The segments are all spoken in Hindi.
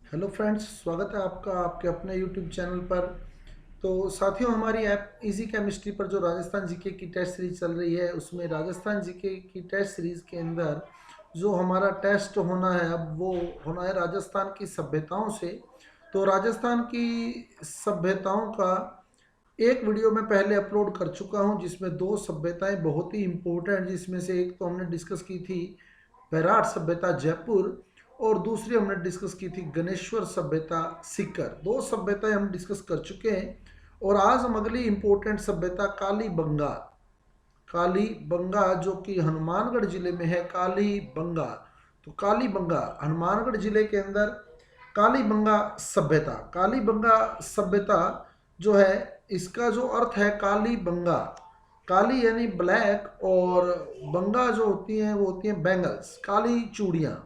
हेलो फ्रेंड्स, स्वागत है आपका आपके अपने यूट्यूब चैनल पर। तो साथियों, हमारी ऐप इजी केमिस्ट्री पर जो राजस्थान जीके की टेस्ट सीरीज चल रही है, उसमें राजस्थान जीके की टेस्ट सीरीज के अंदर जो हमारा टेस्ट होना है, अब वो होना है राजस्थान की सभ्यताओं से। तो राजस्थान की सभ्यताओं का एक वीडियो मैं पहले अपलोड कर चुका हूं, जिसमें दो सभ्यताएं बहुत ही इम्पोर्टेंट, जिसमें से एक तो हमने डिस्कस की थी वैराट सभ्यता जयपुर, और दूसरी हमने डिस्कस की थी गणेश्वर सभ्यता सीकर। दो सभ्यताएं हम डिस्कस कर चुके हैं और आज हम अगली इंपॉर्टेंट सभ्यता कालीबंगा, कालीबंगा जो कि हनुमानगढ़ जिले में है, कालीबंगा। तो कालीबंगा हनुमानगढ़ जिले के अंदर कालीबंगा सभ्यता, कालीबंगा सभ्यता जो है, इसका जो अर्थ है कालीबंगा, काली यानी ब्लैक, और बंगा जो होती हैं वो होती हैं बैंगल्स, काली चूड़ियाँ।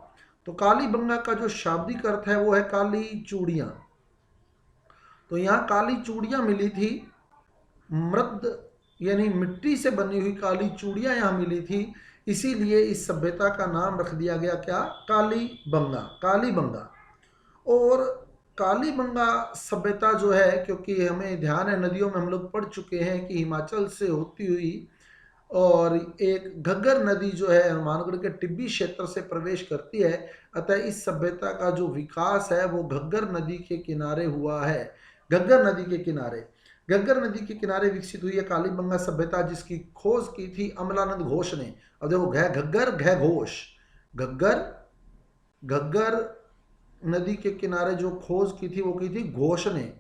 तो कालीबंगा का जो शाब्दिक अर्थ है वो है काली चूड़ियाँ। तो यहाँ काली चूड़ियाँ मिली थी, मृद यानी मिट्टी से बनी हुई काली चूड़ियाँ यहाँ मिली थी, इसीलिए इस सभ्यता का नाम रख दिया गया क्या, कालीबंगा, कालीबंगा। और कालीबंगा सभ्यता जो है, क्योंकि हमें ध्यान है नदियों में हम लोग पढ़ चुके हैं कि हिमाचल से होती हुई और एक घग्गर नदी जो है हनुमानगढ़ के टिब्बी क्षेत्र से प्रवेश करती है, अतः इस सभ्यता का जो विकास है वो घग्गर नदी के किनारे हुआ है। घग्गर नदी के किनारे, घग्गर नदी के किनारे विकसित हुई है कालीबंगा सभ्यता, जिसकी खोज की थी अमलानंद घोष ने। अब देखो, घग्गर घोष, घग्गर, घग्गर नदी के किनारे जो खोज की थी वो की थी घोष ने,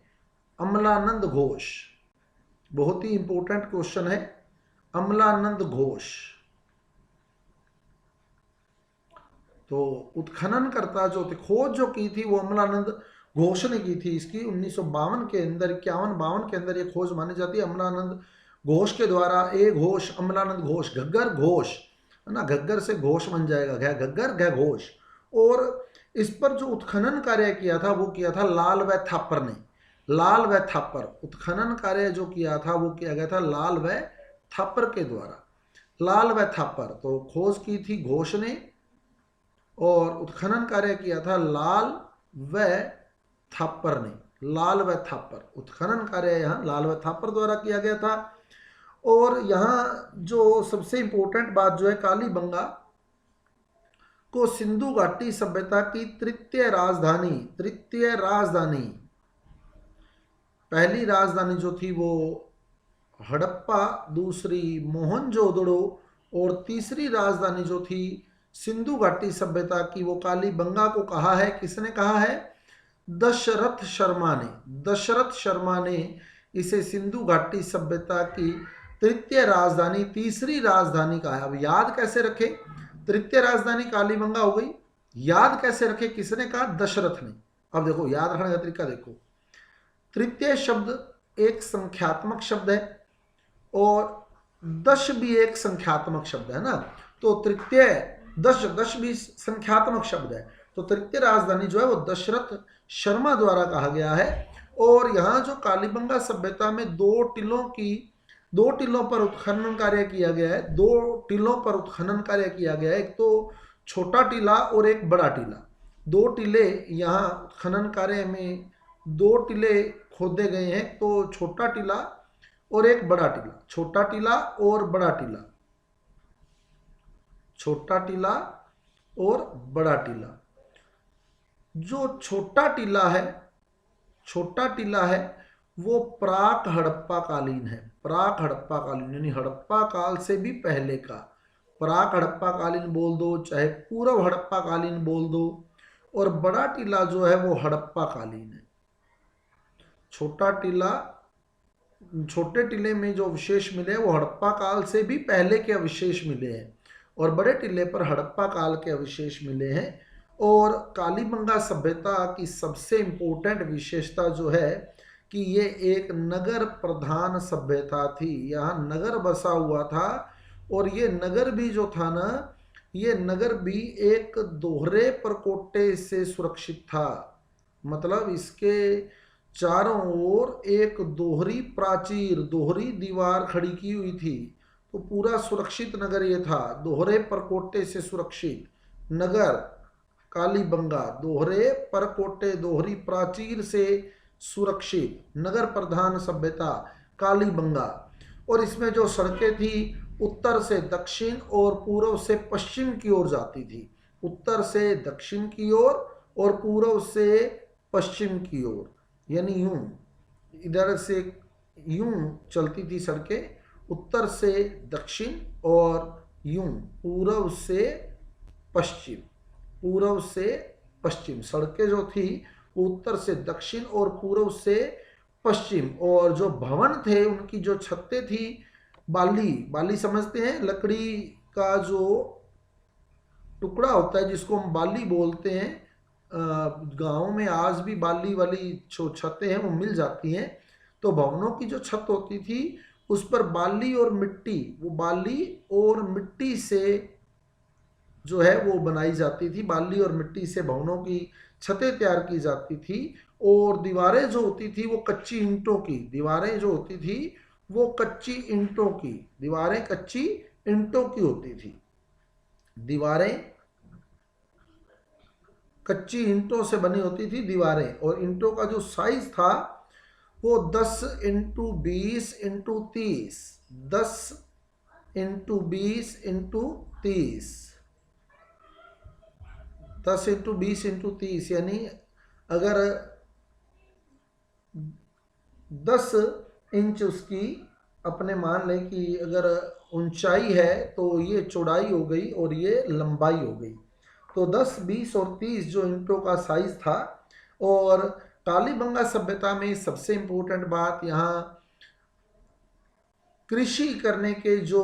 अमलानंद घोष। बहुत ही इंपॉर्टेंट क्वेश्चन है, अमलानंद घोष। तो उत्खनन करता जो थे, खोज जो की थी वो अमलानंद घोष ने की थी। इसकी 1952 के अंदर, 51-52 के अंदर ये खोज मानी जाती है अमलानंद घोष के द्वारा। ए घोष, अमलानंद घोष, घग्गर घोष है ना, घग्गर से घोष बन जाएगा, घग्गर घोष। और इस पर जो उत्खनन कार्य किया था वो किया था लाल व थापर ने, लाल व थापर। उत्खनन कार्य जो किया था वो किया गया था लाल व थापर के द्वारा, लाल व थापर। तो खोज की थी घोष ने और उत्खनन कार्य किया था लाल व थापर ने, लाल व थापर। उत्खनन कार्य यहाँ लाल व थापर द्वारा किया गया था। और यहाँ जो सबसे इंपॉर्टेंट बात जो है, कालीबंगा को सिंधु घाटी सभ्यता की तृतीय राजधानी, तृतीय राजधानी, पहली राजधानी जो थी वो हड़प्पा, दूसरी मोहनजोदड़ो, और तीसरी राजधानी जो थी सिंधु घाटी सभ्यता की वो कालीबंगा को कहा है। किसने कहा है? दशरथ शर्मा ने, दशरथ शर्मा ने इसे सिंधु घाटी सभ्यता की तृतीय राजधानी, तीसरी राजधानी कहा है। अब याद कैसे रखे, तृतीय राजधानी कालीबंगा हो गई, याद कैसे रखे, किसने कहा? दशरथ ने। अब देखो याद रखने का तरीका देखो, तृतीय शब्द एक संख्यात्मक शब्द है और दश भी एक संख्यात्मक शब्द है ना, तो तृतीय, दश, दश भी संख्यात्मक शब्द है। तो तृतीय राजधानी जो है वो दशरथ शर्मा द्वारा कहा गया है। और यहाँ जो कालीबंगा सभ्यता में दो टीलों पर उत्खनन कार्य किया गया है, दो टीलों पर उत्खनन कार्य किया गया है, एक तो छोटा टीला और एक बड़ा टीला। दो टीले यहाँ उत्खनन कार्य में, दो टीले खोदे गए हैं, तो छोटा टीला और एक बड़ा टीला, छोटा टीला और बड़ा टीला, छोटा टीला और बड़ा टीला। जो छोटा टीला है, छोटा टीला है वो प्राक हड़प्पा कालीन है, प्राक हड़प्पा कालीन यानी हड़प्पा काल से भी पहले का। प्राक हड़प्पा कालीन बोल दो, चाहे पूर्व हड़प्पा कालीन बोल दो। और बड़ा टीला जो है वो हड़प्पा कालीन है। छोटा टीला, छोटे टीले में जो अवशेष मिले वो हड़प्पा काल से भी पहले के अवशेष मिले हैं, और बड़े टीले पर हड़प्पा काल के अवशेष मिले हैं। और कालीबंगा सभ्यता की सबसे इम्पोर्टेंट विशेषता जो है कि ये एक नगर प्रधान सभ्यता थी, यहाँ नगर बसा हुआ था। और ये नगर भी जो था ना, ये नगर भी एक दोहरे परकोटे से सुरक्षित था, मतलब इसके चारों ओर एक दोहरी प्राचीर, दोहरी दीवार खड़ी की हुई थी। तो पूरा सुरक्षित नगर ये था, दोहरे परकोटे से सुरक्षित नगर। कालीबंगा, दोहरे परकोटे, दोहरी प्राचीर से सुरक्षित, नगर प्रधान सभ्यता, कालीबंगा। और इसमें जो सड़कें थी उत्तर से दक्षिण और पूर्व से पश्चिम की ओर जाती थी, उत्तर से दक्षिण की ओर और पूर्व से पश्चिम की ओर, यानी यूं इधर से यूं चलती थी सड़कें, उत्तर से दक्षिण और यूं पूर्व से पश्चिम, पूर्व से पश्चिम सड़कें जो थी वो उत्तर से दक्षिण और पूर्व से पश्चिम। और जो भवन थे उनकी जो छतें थी, बाली, बाली समझते हैं, लकड़ी का जो टुकड़ा होता है जिसको हम बाली बोलते हैं, गाँव में आज भी बाली वाली जो छतें हैं वो मिल जाती हैं। तो भवनों की जो छत होती थी उस पर बाली और मिट्टी, वो बाली और मिट्टी से जो है वो बनाई जाती थी, बाली और मिट्टी से भवनों की छतें तैयार की जाती थी। और दीवारें जो होती थी वो कच्ची ईंटों की, दीवारें जो होती थी वो कच्ची ईंटों की, दीवारें कच्ची ईंटों की होती थी, दीवारें कच्ची ईंटों से बनी होती थी दीवारें। और ईंटों का जो साइज था वो 10 into 20 into 30, 10 into 20 into 30, 10 into 20 into 30, यानी अगर 10 इंच उसकी अपने मान लें कि अगर ऊंचाई है तो ये चौड़ाई हो गई और ये लंबाई हो गई। तो 10, 20 और 30 जो ईंटों का साइज था। और कालीबंगा सभ्यता में सबसे इम्पोर्टेंट बात, यहाँ कृषि करने के जो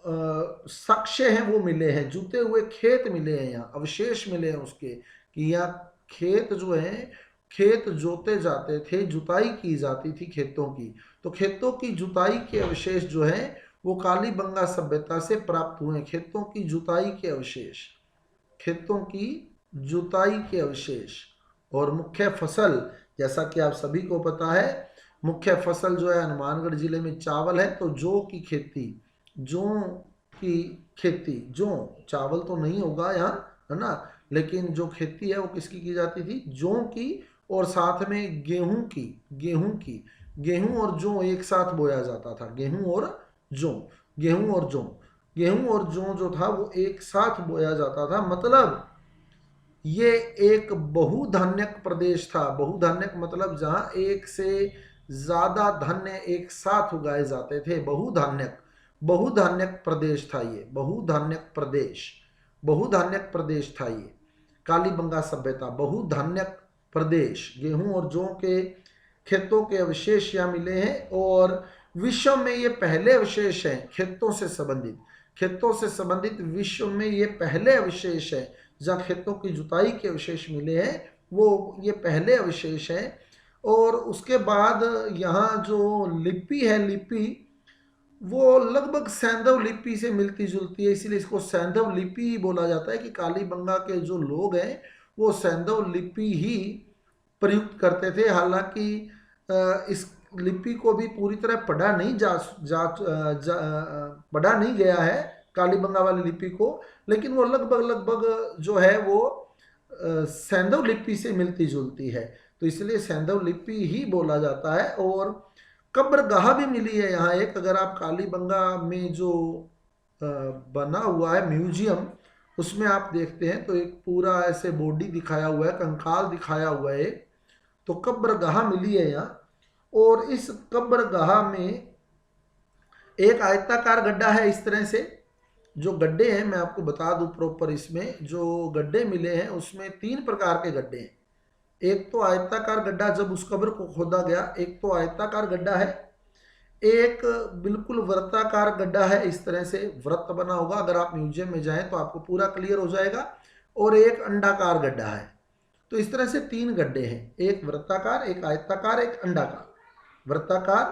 साक्ष्य हैं वो मिले हैं, जुते हुए खेत मिले हैं, यहाँ अवशेष मिले हैं उसके, कि यहाँ खेत जो हैं, खेत जोते जाते थे, जुताई की जाती थी खेतों की। तो खेतों की जुताई के अवशेष जो हैं वो कालीबंगा सभ्यता से प्राप्त हुए। खेतों की जुताई के अवशेष, खेतों की जुताई के अवशेष। और मुख्य फसल, जैसा कि आप सभी को पता है, मुख्य फसल जो है हनुमानगढ़ जिले में चावल है। तो जौ की खेती, जौ की खेती, जौ, चावल तो नहीं होगा यहाँ, है ना, लेकिन जो खेती है वो किसकी की जाती थी, जौ की। और साथ में गेहूं की, गेहूं की, गेहूं और जौ एक साथ बोया जाता था, गेहूं और जौ, गेहूं और जौ, गेहूं और जौ जो था वो एक साथ बोया जाता था। मतलब ये एक बहुधान्यक प्रदेश था। बहुधान्यक मतलब जहां एक से ज्यादा धान्य एक साथ उगाए जाते थे, बहुधान्यक, बहुधान्यक प्रदेश था ये, बहुधान्यक प्रदेश, बहुधान्यक प्रदेश था ये कालीबंगा सभ्यता, बहुधान्यक प्रदेश। गेहूं और जौ के खेतों के अवशेष यहाँ मिले हैं। और विश्व में ये पहले अवशेष हैं खेतों से संबंधित, खेतों से संबंधित विश्व में ये पहले अवशेष है जहाँ खेतों की जुताई के अवशेष मिले हैं, वो ये पहले अवशेष हैं। और उसके बाद यहाँ जो लिपि है, लिपि वो लगभग सैंधव लिपि से मिलती जुलती है, इसीलिए इसको सैंधव लिपि ही बोला जाता है कि कालीबंगा के जो लोग हैं वो सैंधव लिपि ही प्रयुक्त करते थे। हालांकि इस लिपि को भी पूरी तरह पढ़ा नहीं पढ़ा नहीं गया है कालीबंगा वाली लिपि को, लेकिन वो लगभग लगभग जो है वो सैंधव लिपि से मिलती जुलती है, तो इसलिए सैंधव लिपि ही बोला जाता है। और कब्रगाह भी मिली है यहाँ एक, अगर आप कालीबंगा में जो बना हुआ है म्यूजियम उसमें आप देखते हैं तो एक पूरा ऐसे बॉडी दिखाया हुआ है, कंकाल दिखाया हुआ है, तो कब्रगाह मिली है यहाँ। और इस कब्रगाह में एक आयताकार गड्ढा है इस तरह से। जो गड्ढे हैं मैं आपको बता दूं प्रॉपर, इसमें जो गड्ढे मिले हैं उसमें 3 प्रकार के गड्ढे हैं। एक तो आयताकार गड्ढा जब उस कब्र को खोदा गया, एक तो आयताकार गड्ढा है, एक बिल्कुल वृत्ताकार गड्ढा है, इस तरह से वृत्त बना होगा, अगर आप म्यूजियम में जाएं तो आपको पूरा क्लियर हो जाएगा। और एक अंडाकार गड्ढा है। तो इस तरह से 3 गड्ढे हैं, एक वृत्ताकार, एक आयताकार, एक अंडाकार। वृत्ताकार,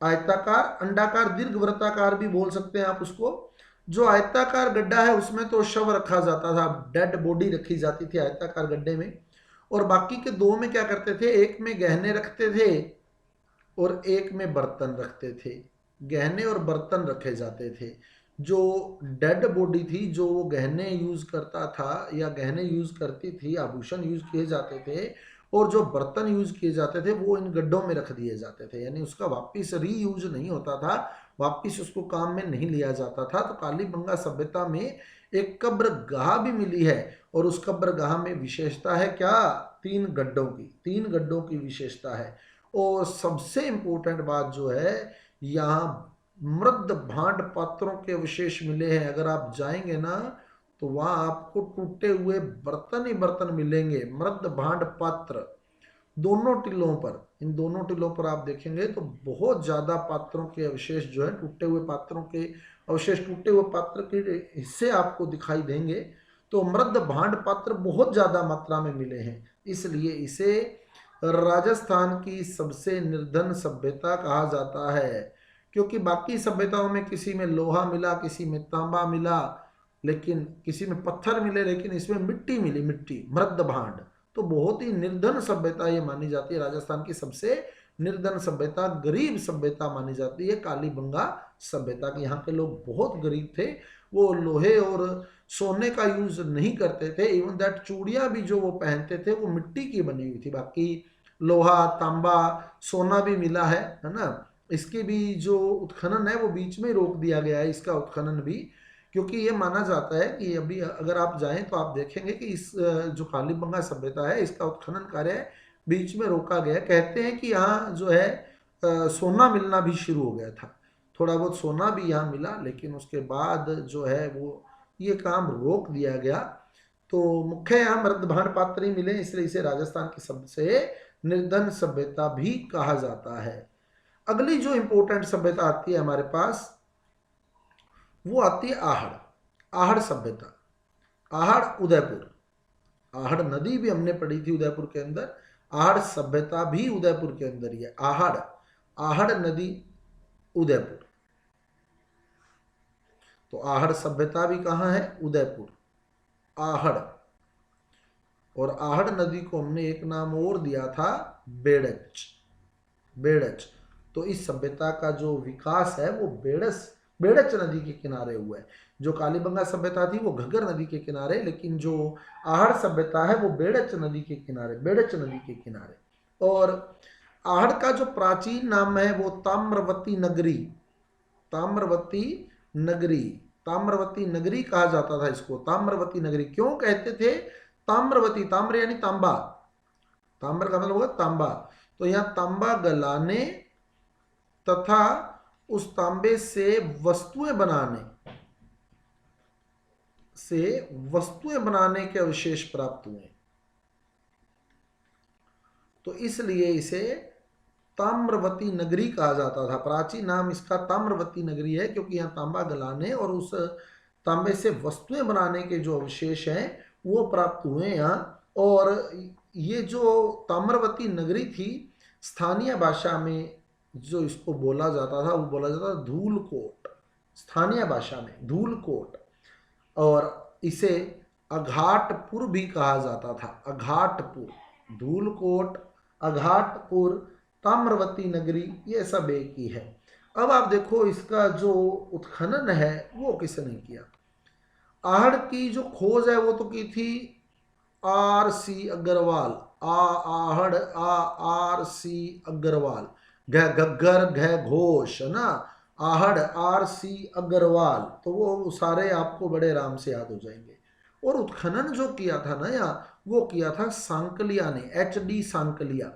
आयताकार, अंडाकार, दीर्घ वृत्ताकार भी बोल सकते हैं आप उसको। जो आयताकार गड्ढा है उसमें तो शव रखा जाता था, डेड बॉडी रखी जाती थी आयताकार गड्ढे में। और बाकी के 2 में क्या करते थे, एक में गहने रखते थे और एक में बर्तन रखते थे, गहने और बर्तन रखे जाते थे। जो डेड बॉडी थी, जो वो गहने यूज करता था या गहने यूज करती थी, आभूषण यूज किए जाते थे और जो बर्तन यूज किए जाते थे वो इन गड्ढों में रख दिए जाते थे, यानी उसका वापिस रीयूज नहीं होता था, वापिस उसको काम में नहीं लिया जाता था। तो कालीबंगा सभ्यता में एक कब्रगाह भी मिली है और उस कब्रगाह में विशेषता है क्या, 3 गड्ढों की विशेषता है। और सबसे इंपॉर्टेंट बात जो है, यहाँ मृद भांड पात्रों के अवशेष मिले हैं। अगर आप जाएंगे ना तो वहां आपको टूटे हुए बर्तन ही बर्तन मिलेंगे, मृद भांड पात्र दोनों टिलों पर। इन दोनों टिलों पर आप देखेंगे तो बहुत ज्यादा पात्रों के अवशेष जो है, टूटे हुए पात्रों के अवशेष, टूटे हुए पात्र के हिस्से आपको दिखाई देंगे। तो मृद भांड पात्र बहुत ज्यादा मात्रा में मिले हैं, इसलिए इसे राजस्थान की सबसे निर्धन सभ्यता कहा जाता है। क्योंकि बाकी सभ्यताओं में किसी में लोहा मिला, किसी में तांबा मिला, लेकिन किसी में पत्थर मिले, लेकिन इसमें मिट्टी मिली, मिट्टी, मृद भांड। तो बहुत ही निर्धन सभ्यता ये मानी जाती है, राजस्थान की सबसे निर्धन सभ्यता, गरीब सभ्यता मानी जाती है कालीबंगा सभ्यता की। यहाँ के लोग बहुत गरीब थे, वो लोहे और सोने का यूज नहीं करते थे। इवन दैट चूड़ियां भी जो वो पहनते थे वो मिट्टी की बनी हुई थी। बाकी लोहा, तांबा, सोना भी मिला है ना। इसकी भी जो उत्खनन है वो बीच में रोक दिया गया है, इसका उत्खनन भी, क्योंकि ये माना जाता है कि अभी अगर आप जाएं तो आप देखेंगे कि इस जो कालीबंगा सभ्यता है इसका उत्खनन कार्य बीच में रोका गया। कहते हैं कि यहाँ जो है सोना मिलना भी शुरू हो गया था, थोड़ा बहुत सोना भी यहाँ मिला, लेकिन उसके बाद जो है वो ये काम रोक दिया गया। तो मुख्य यहाँ मृदभांड पात्र ही मिले, इसलिए इसे राजस्थान की सबसे निर्धन सभ्यता भी कहा जाता है। अगली जो इंपॉर्टेंट सभ्यता आती है हमारे पास, वो आती है आहड़, आहड़ सभ्यता। आहड़ उदयपुर, आहड़ नदी भी हमने पढ़ी थी उदयपुर के अंदर, आहड़ सभ्यता भी उदयपुर के अंदर ही है। आहड़, आहड़ नदी उदयपुर। तो आहड़ सभ्यता भी कहाँ है, उदयपुर, आहड़। और आहड़ नदी को हमने एक नाम और दिया था, बेड़च, बेड़च। तो इस सभ्यता का जो विकास है वो बेड़च नदी के किनारे हुआ है। जो कालीबंगा सभ्यता थी वो घग्गर नदी के किनारे, लेकिन जो आहड़ सभ्यता है वो बेड़च नदी के किनारे, बेड़च नदी के किनारे। और आहड़ का जो प्राचीन नाम है वो ताम्रवती नगरी, ताम्रवती नगरी, ताम्रवती नगरी कहा जाता था इसको। ताम्रवती नगरी क्यों कहते थे, ताम्रवती, ताम्र यानी तांबा, ताम्र का मतलब होगा तांबा। तो यहाँ तांबा गलाने तथा उस तांबे से वस्तुएं बनाने के अवशेष प्राप्त हुए, तो इसलिए इसे ताम्रवती नगरी कहा जाता था। प्राचीन नाम इसका ताम्रवती नगरी है, क्योंकि यहाँ तांबा गलाने और उस तांबे से वस्तुएं बनाने के जो अवशेष हैं वो प्राप्त हुए यहाँ। और ये जो ताम्रवती नगरी थी, स्थानीय भाषा में जो इसको बोला जाता था वो बोला जाता था धूलकोट, स्थानीय भाषा में धूलकोट। और इसे अघाटपुर भी कहा जाता था, अघाटपुर, धूलकोट, अघाटपुर, ताम्रवती नगरी, ये सब एक ही है। अब आप देखो इसका जो उत्खनन है वो किसने किया। आहड़ की जो खोज है वो तो की थी R.C. अग्रवाल, आहड़ R.C. अग्रवाल, घग्गर घ घोष है ना, आहड़ R.C. अग्रवाल, तो वो सारे आपको बड़े आराम से याद हो जाएंगे। और उत्खनन जो किया था ना यहाँ, वो किया था सांकलिया ने, H.D. सांकलिया,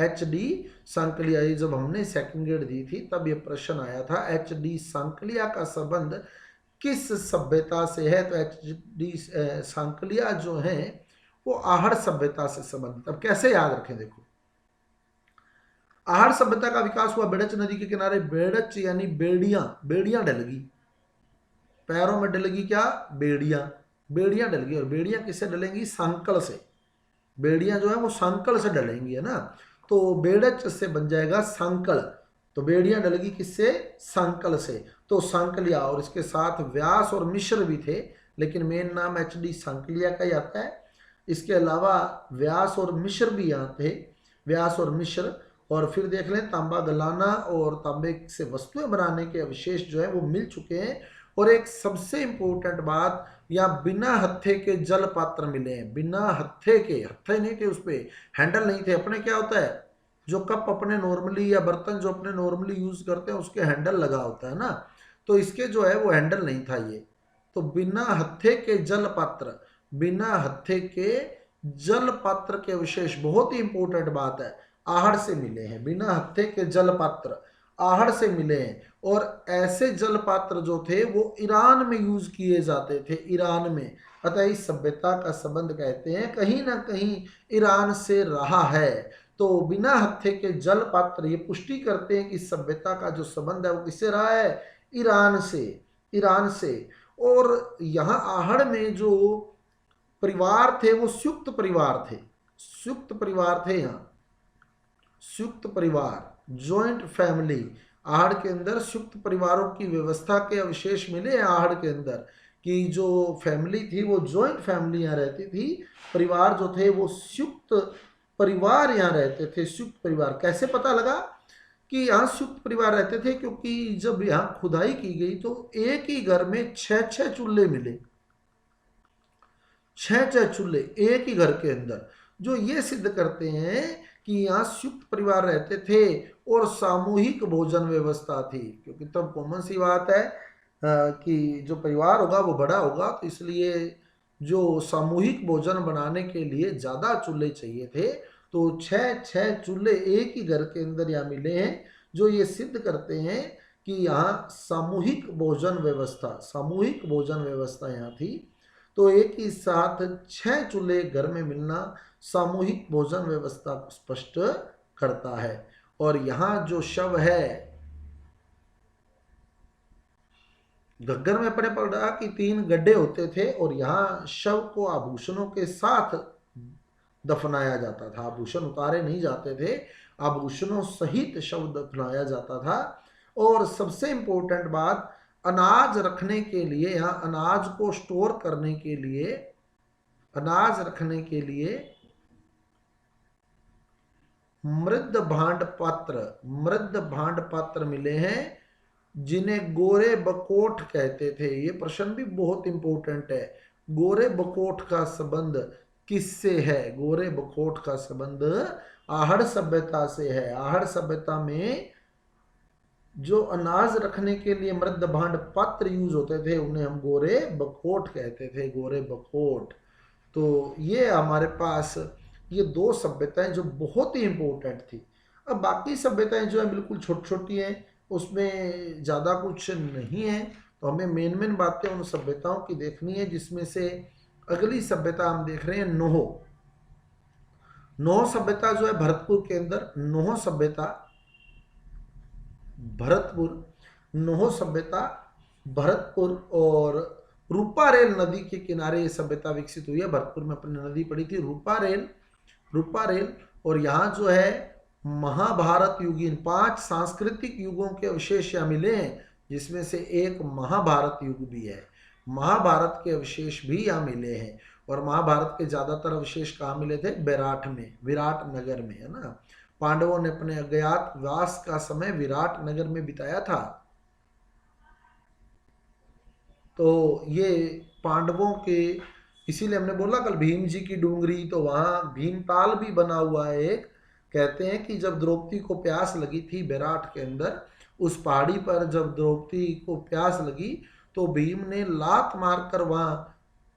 H.D. सांकलिया। ये जब हमने सेकंड ग्रेड दी थी तब ये प्रश्न आया था, H.D. सांकलिया का संबंध किस सभ्यता से है। तो H.D. सांकलिया जो है वो आहड़ सभ्यता से संबंधित। अब कैसे याद रखें, देखो आहड़ सभ्यता का विकास हुआ बेड़च नदी के किनारे। बेड़च यानी बेड़ियां, बेड़ियां डलगी, पैरों में डलेगी क्या, बेड़ियां, बेड़ियां डलगी। और बेड़ियां किससे डलेंगी, सांकल से, बेड़ियां जो है वो सांकल से डलेंगी, है ना। तो बेड़च से बन जाएगा सांकल, तो बेड़ियां डलेगी किससे, सांकल से। तो सांकलिया, और इसके साथ व्यास और मिश्र भी थे, लेकिन मेन नाम H.D. सांकलिया का ही आता है। इसके अलावा व्यास और मिश्र भी यहाँ थे, व्यास और मिश्र। और फिर देख लें तांबा गलाना और तांबे से वस्तुएं बनाने के अवशेष जो है वो मिल चुके हैं। और एक सबसे इंपॉर्टेंट बात, या बिना हत्थे के जल पात्र मिले हैं। बिना हत्थे के, हत्थे नहीं थे, उस पे हैंडल नहीं थे। अपने क्या होता है, जो कप अपने नॉर्मली या बर्तन जो अपने नॉर्मली यूज करते हैं उसके हैंडल लगा होता है ना, तो इसके जो है वो हैंडल नहीं था ये। तो बिना हत्थे के जल पात्र, बिना हत्थे के जल पात्र के विशेष, बहुत ही इंपॉर्टेंट बात है, आहड़ से मिले हैं। बिना हत्थे के जल पात्र आहड़ से मिले हैं। और ऐसे जल पात्र जो थे वो ईरान में यूज किए जाते थे, ईरान में। अतः इस सभ्यता का संबंध कहते हैं कहीं ना कहीं ईरान से रहा है। तो बिना हत्थे के जल पात्र ये पुष्टि करते हैं कि सभ्यता का जो संबंध है वो किससे रहा है, ईरान से, ईरान से। और यहाँ आहड़ में जो परिवार थे वो संयुक्त परिवार थे, संयुक्त परिवार थे यहाँ, संयुक्त परिवार, जॉइंट फैमिली। आहड़ के अंदर संयुक्त परिवारों की व्यवस्था के अवशेष मिले हैं आहड़ के अंदर, कि जो फैमिली थी वो जॉइंट फैमिली यहाँ रहती थी, परिवार जो थे वो संयुक्त परिवार यहाँ रहते थे। संयुक्त परिवार कैसे पता लगा कि यहाँ संयुक्त परिवार रहते थे, क्योंकि जब यहाँ खुदाई की गई तो एक ही घर में 6-6 चूल्हे मिले, 6-6 चूल्हे एक ही घर के अंदर, जो ये सिद्ध करते हैं कि यहाँ संयुक्त परिवार रहते थे और सामूहिक भोजन व्यवस्था थी। क्योंकि तब कॉमन सी बात है कि जो परिवार होगा वो बड़ा होगा, तो इसलिए जो सामूहिक भोजन बनाने के लिए ज़्यादा चूल्हे चाहिए थे। तो 6-6 चूल्हे एक ही घर के अंदर यहाँ मिले हैं, जो ये सिद्ध करते हैं कि यहाँ सामूहिक भोजन व्यवस्था, सामूहिक भोजन व्यवस्था यहाँ थी। तो एक ही साथ 6 चूल्हे घर में मिलना सामूहिक भोजन व्यवस्था को स्पष्ट करता है। और यहाँ जो शव है, घग्गर में अपने पढ़ा कि 3 गड्ढे होते थे और यहाँ शव को आभूषणों के साथ दफनाया जाता था। आभूषण उतारे नहीं जाते थे, आभूषणों सहित शव दफनाया जाता था। और सबसे इंपॉर्टेंट बात, अनाज रखने के लिए, यहाँ अनाज को स्टोर करने के लिए, अनाज रखने के लिए मृद भांड पात्र, मृद भांड पात्र मिले हैं, जिन्हें गोरे बकोट कहते थे। ये प्रश्न भी बहुत इंपॉर्टेंट है, गोरे बकोट का संबंध किससे है? गोरे बकोट का संबंध आहड़ सभ्यता से है। आहड़ सभ्यता में जो अनाज रखने के लिए मृद भांड पात्र यूज होते थे उन्हें हम गोरे बकोट कहते थे, गोरे बकोट। तो ये हमारे पास ये 2 सभ्यताएं जो बहुत ही इंपॉर्टेंट थी। अब बाकी सभ्यताएं जो है बिल्कुल छोटी छोटी हैं, उसमें ज़्यादा कुछ नहीं है। तो हमें मेन मेन बातें उन सभ्यताओं की देखनी है, जिसमें से अगली सभ्यता हम देख रहे हैं नोह। नोह सभ्यता जो है भरतपुर के अंदर, नोह सभ्यता भरतपुर, नोह सभ्यता भरतपुर और रूपारेल नदी के किनारे ये सभ्यता विकसित हुई है। भरतपुर में अपनी नदी पड़ी थी रूपारेल, रूपारेल। और यहाँ जो है महाभारत युगीन 5 सांस्कृतिक युगों के अवशेष यहाँ मिले हैं, जिसमें से एक महाभारत युग भी है। महाभारत के अवशेष भी यहाँ मिले हैं। और महाभारत के ज्यादातर अवशेष कहाँ मिले थे? विराट में, विराट नगर में, है ना। पांडवों ने अपने अज्ञातवास का समय विराट नगर में बिताया था। तो ये पांडवों के, इसीलिए हमने बोला कल भीम जी की डूंगरी, तो वहाँ भीमताल भी बना हुआ है एक। कहते हैं कि जब द्रौपदी को प्यास लगी थी विराट के अंदर, उस पहाड़ी पर जब द्रौपदी को प्यास लगी तो भीम ने लात मारकर वहाँ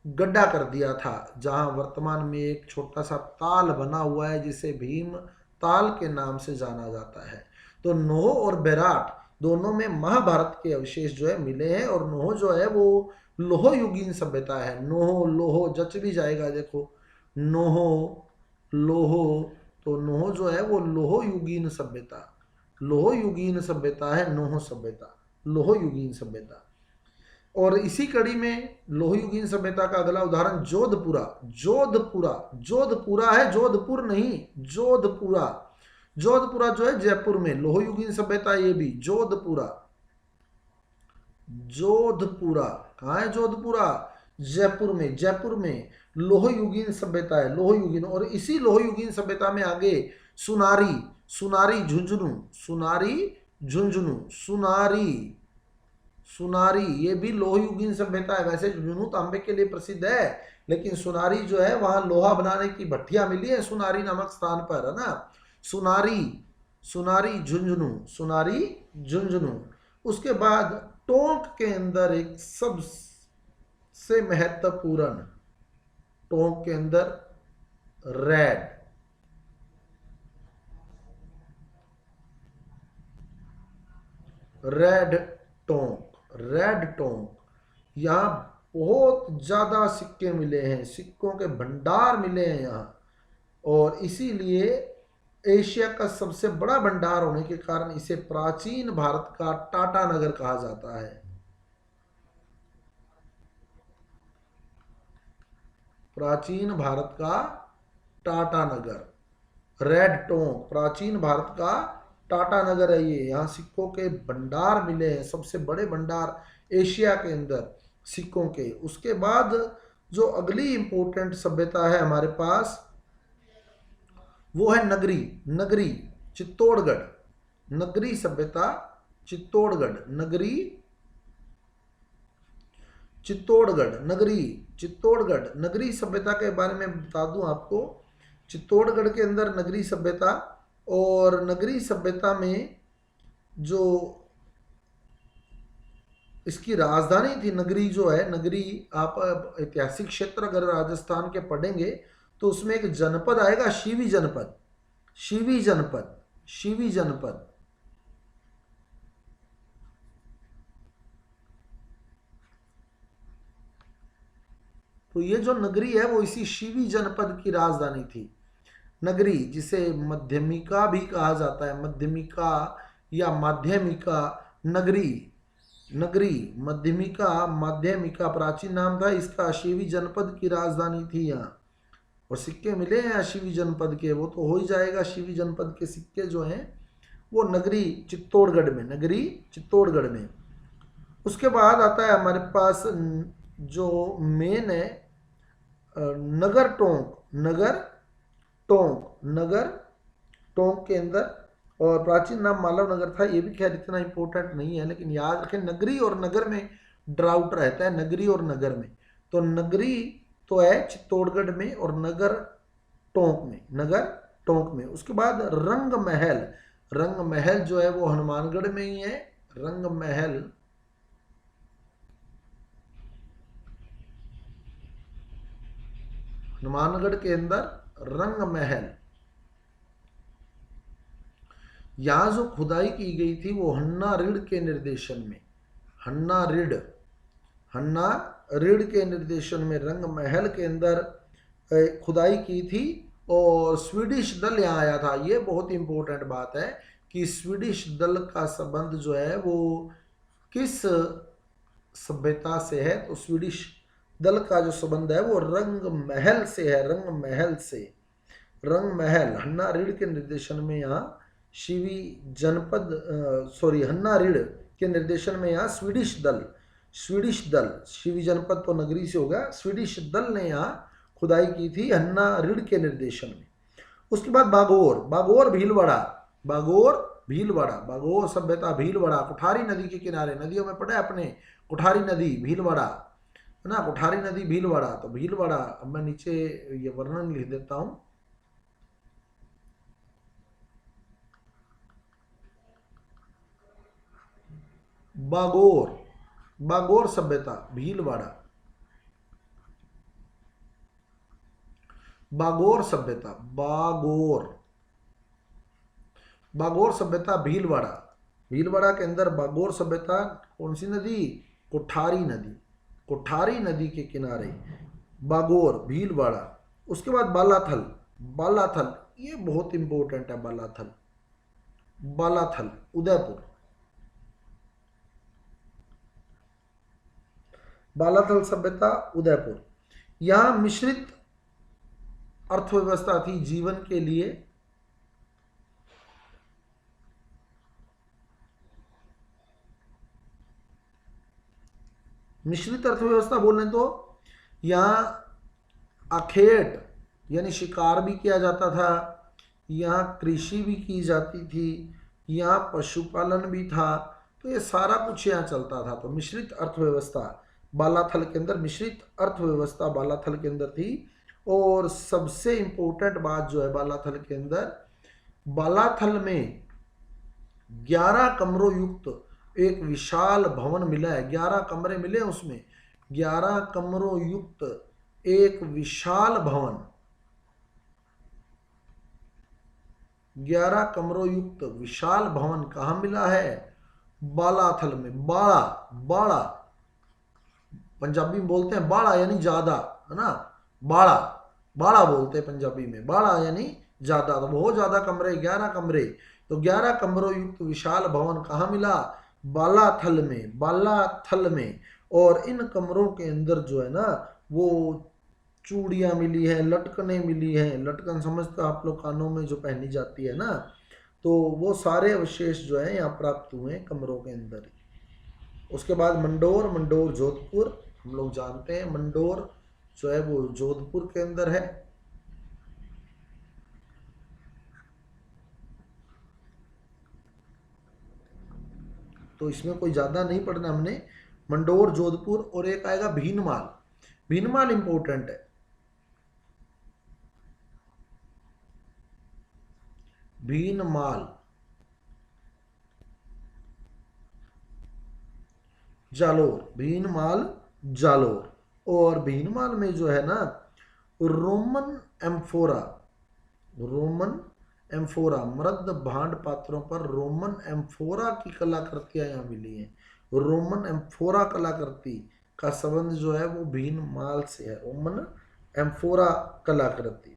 गड्ढा कर दिया था, जहाँ वर्तमान में एक छोटा सा ताल बना हुआ है जिसे भीम ताल के नाम से जाना जाता है। तो नोह और विराट दोनों में महाभारत के अवशेष जो है मिले हैं। और नोह जो है वो लोह युगीन सभ्यता है। नोह लोह जच भी जाएगा, देखो नोह लोह, तो नोह जो है वो लोह युगीन सभ्यता, लोह युगीन सभ्यता है नोह सभ्यता, लोह युगीन सभ्यता। और इसी कड़ी में लोह युगीन सभ्यता का अगला उदाहरण जोधपुरा, जोधपुरा, जोधपुरा है, जोधपुर नहीं, जोधपुरा। जोधपुरा जो है जयपुर में, लोह युगीन सभ्यता ये भी, जोधपुरा, जोधपुरा कहाँ है? जोधपुरा जयपुर में, जयपुर में लोह युगीन सभ्यता है, लोह युगीन। और इसी लोह युगीन सभ्यता में आगे सुनारी, सुनारी झुंझुनू, सुनारी झुंझुनू, सुनारी, सुनारी, ये भी लोह युगीन सभ्यता है। वैसे झुंझुनू तांबे के लिए प्रसिद्ध है, लेकिन सुनारी जो है वहां लोहा बनाने की भट्टियां मिली है सुनारी नामक स्थान पर, है ना। सुनारी, सुनारी झुंझुनू, सुनारी झुंझुनू। उसके बाद टोंक के अंदर एक सबसे महत्वपूर्ण, टोंक के अंदर red, red Tonk, red Tonk, यहाँ बहुत ज्यादा सिक्के मिले हैं, सिक्कों के भंडार मिले हैं यहाँ, और इसीलिए एशिया का सबसे बड़ा भंडार होने के कारण इसे प्राचीन भारत का टाटा नगर कहा जाता है। प्राचीन भारत का टाटा नगर, रेड टोंक प्राचीन भारत का टाटा नगर है ये। यहाँ सिक्कों के भंडार मिले हैं, सबसे बड़े भंडार एशिया के अंदर सिक्कों के। उसके बाद जो अगली इंपॉर्टेंट सभ्यता है हमारे पास वो है नगरी, नगरी चित्तौड़गढ़, नगरी सभ्यता चित्तौड़गढ़, नगरी चित्तौड़गढ़, नगरी चित्तौड़गढ़। नगरी सभ्यता के बारे में बता दूं आपको, चित्तौड़गढ़ के अंदर नगरी सभ्यता, और नगरी सभ्यता में जो इसकी राजधानी थी, नगरी जो है, नगरी आप ऐतिहासिक क्षेत्र अगर राजस्थान के पढ़ेंगे तो उसमें एक जनपद आएगा, शिवी जनपद, शिवी जनपद, शिवी जनपद। तो ये जो नगरी है वो इसी शिवी जनपद की राजधानी थी। नगरी जिसे मध्यमिका भी कहा जाता है, मध्यमिका या माध्यमिका, नगरी, नगरी मध्यमिका, माध्यमिका प्राचीन नाम था इसका, शिवी जनपद की राजधानी थी यहाँ। और सिक्के मिले हैं शिवी जनपद के, वो तो हो ही जाएगा, शिवी जनपद के सिक्के जो हैं वो नगरी चित्तौड़गढ़ में, नगरी चित्तौड़गढ़ में। उसके बाद आता है हमारे पास जो मेन है नगर टोंक, नगर टोंक, नगर टोंक के अंदर, और प्राचीन नाम मालव नगर था। ये भी खैर इतना इंपॉर्टेंट नहीं है, लेकिन याद रखें नगरी और नगर में ड्राउट रहता है, नगरी और नगर में। तो नगरी तो है चित्तौड़गढ़ में और नगर टोंक में, नगर टोंक में। उसके बाद रंग महल, रंग महल जो है वो हनुमानगढ़ में ही है, रंग महल हनुमानगढ़ के अंदर रंग महल। यहां जो खुदाई की गई थी वो हन्ना रीड के निर्देशन में, हन्ना रीड, हन्ना रीड के निर्देशन में रंग महल के अंदर खुदाई की थी, और स्वीडिश दल यहाँ आया था। ये बहुत इंपॉर्टेंट बात है कि स्वीडिश दल का संबंध जो है वो किस सभ्यता से है, तो स्वीडिश दल का जो संबंध है वो रंग महल से है, रंग महल से। रंग महल हन्ना रीड के निर्देशन में यहाँ शिवी जनपद, सॉरी हन्ना रीड के निर्देशन में यहाँ स्वीडिश दल, स्वीडिश दल, शिवी जनपद तो नगरी से होगा, स्वीडिश दल ने यहाँ खुदाई की थी हन्ना रीड के निर्देशन में। उसके बाद बागोर, बागोर भीलवाड़ा, बागोर भीलवाड़ा, बागोर सभ्यता भीलवाड़ा, कुठारी नदी के किनारे, नदियों में पढ़ा है अपने, कुठारी नदी भीलवाड़ा, है ना, कुठारी नदी भीलवाड़ा। तो भीलवाड़ा, अब मैं नीचे ये वर्णन लिख देता हूं, बागोर, बागोर सभ्यता भीलवाड़ा, बागोर सभ्यता, बागोर, बागोर सभ्यता भीलवाड़ा, भीलवाड़ा के अंदर बागोर सभ्यता। कौन सी नदी? कुठारी नदी, कुठारी नदी के किनारे बागोर भीलवाड़ा। उसके बाद बालाथल, बालाथल ये बहुत इंपॉर्टेंट है, बालाथल, बालाथल उदयपुर, बालाथल सभ्यता उदयपुर। यहां मिश्रित अर्थव्यवस्था थी जीवन के लिए, मिश्रित अर्थव्यवस्था बोल रहे तो यहाँ अखेट यानी शिकार भी किया जाता था, यहाँ कृषि भी की जाती थी, यहाँ पशुपालन भी था। तो तो ये सारा कुछ यहाँ चलता था। तो मिश्रित अर्थव्यवस्था बालाथल के अंदर, मिश्रित अर्थव्यवस्था बालाथल के अंदर थी। और सबसे इंपॉर्टेंट बात जो है बालाथल के अंदर, बालाथल में 11 कमरों युक्त एक विशाल भवन मिला है। 11 कमरे मिले उसमें, 11 कमरों युक्त एक विशाल भवन, 11 कमरों युक्त विशाल भवन कहाँ मिला है? बालाथल में। बाड़ा, बाड़ा पंजाबी में बोलते हैं बाड़ा यानी ज्यादा, है ना। बाड़ा, बाड़ा बोलते हैं पंजाबी में, बाड़ा यानी ज्यादा। तो बहुत ज्यादा कमरे, 11 कमरे। तो 11 कमरों युक्त विशाल भवन कहाँ मिला? बालाथल में, बालाथल में। और इन कमरों के अंदर जो है ना वो चूड़ियां मिली है, लटकने मिली हैं। लटकन समझते हो आप लोग, कानों में जो पहनी जाती है ना। तो वो सारे अवशेष जो है यहाँ प्राप्त हुए हैं कमरों के अंदर ही। उसके बाद मंडोर, मंडोर जोधपुर, हम लोग जानते हैं मंडोर जो है वो जोधपुर के अंदर है। तो इसमें कोई ज्यादा नहीं पढ़ना हमने। मंडोर जोधपुर, और एक आएगा भीनमाल। भीनमाल इंपॉर्टेंट है। भीनमाल, जालोर, भीनमाल जालोर। और भीनमाल में जो है ना रोमन एम्फोरा, रोमन एम्फोरा, मृद भांड पात्रों पर रोमन एम्फोरा की कलाकृतियां यहाँ मिली हैं। रोमन एम्फोरा कलाकृति का संबंध जो है वो भीनमाल से है, रोमन एम्फोरा कलाकृति।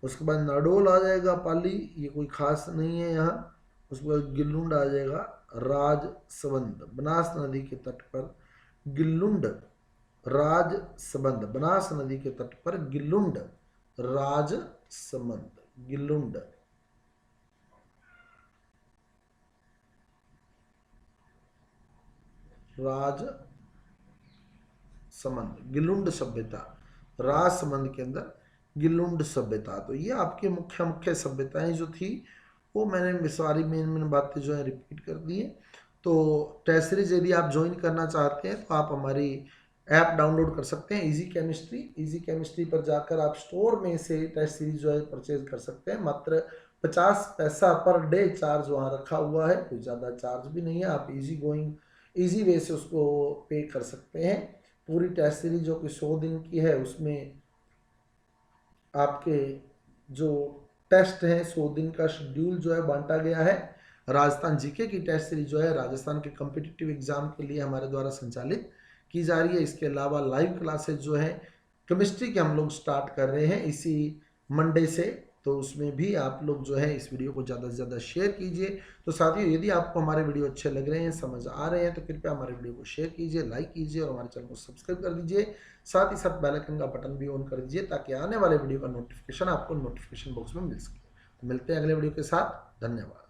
उसके बाद नाडोल आ जाएगा, पाली, ये कोई खास नहीं है यहाँ। उसके बाद गिल्लुंड आ जाएगा, राजसबंद, बनास नदी के तट पर गिल्लुंड राजसबंद, बनास नदी के तट पर गिल्लुंड राजसबंद, गिल्लुंड। राजसमंद, गिल्लुंड सभ्यता, राजसमंद के अंदर गिल्लुंड सभ्यता। तो ये आपके मुख्य मुख्य सभ्यताएं जो थी वो मैंने सारी मेन बातें जो है रिपीट कर दी है। तो टेस्ट सीरीज यदि आप ज्वाइन करना चाहते हैं तो आप हमारी ऐप डाउनलोड कर सकते हैं, इजी केमिस्ट्री। इजी केमिस्ट्री पर जाकर आप स्टोर में से टेस्ट सीरीज जो है परचेज कर सकते हैं। मात्र 50 पैसा पर डे चार्ज वहाँ रखा हुआ है, कोई ज़्यादा चार्ज भी नहीं है। आप इजी वे से उसको पे कर सकते हैं। पूरी टेस्ट सीरीज जो कि 100 दिन की है, उसमें आपके जो टेस्ट हैं 100 दिन का शेड्यूल जो है बांटा गया है। राजस्थान जीके की टेस्ट सीरीज जो है राजस्थान के कॉम्पिटिटिव एग्जाम के लिए हमारे द्वारा संचालित की जा रही है। इसके अलावा लाइव क्लासेज जो है केमिस्ट्री के हम लोग स्टार्ट कर रहे हैं इसी मंडे से। तो उसमें भी आप लोग जो है इस वीडियो को ज़्यादा से ज़्यादा शेयर कीजिए। तो साथियों, यदि आपको हमारे वीडियो अच्छे लग रहे हैं, समझ आ रहे हैं, तो कृपया हमारे वीडियो को शेयर कीजिए, लाइक कीजिए और हमारे चैनल को सब्सक्राइब कर दीजिए। साथ ही साथ बेल आइकन का बटन भी ऑन कर दीजिए ताकि आने वाले वीडियो का नोटिफिकेशन आपको नोटिफिकेशन बॉक्स में मिल सके। तो मिलते हैं अगले वीडियो के साथ। धन्यवाद।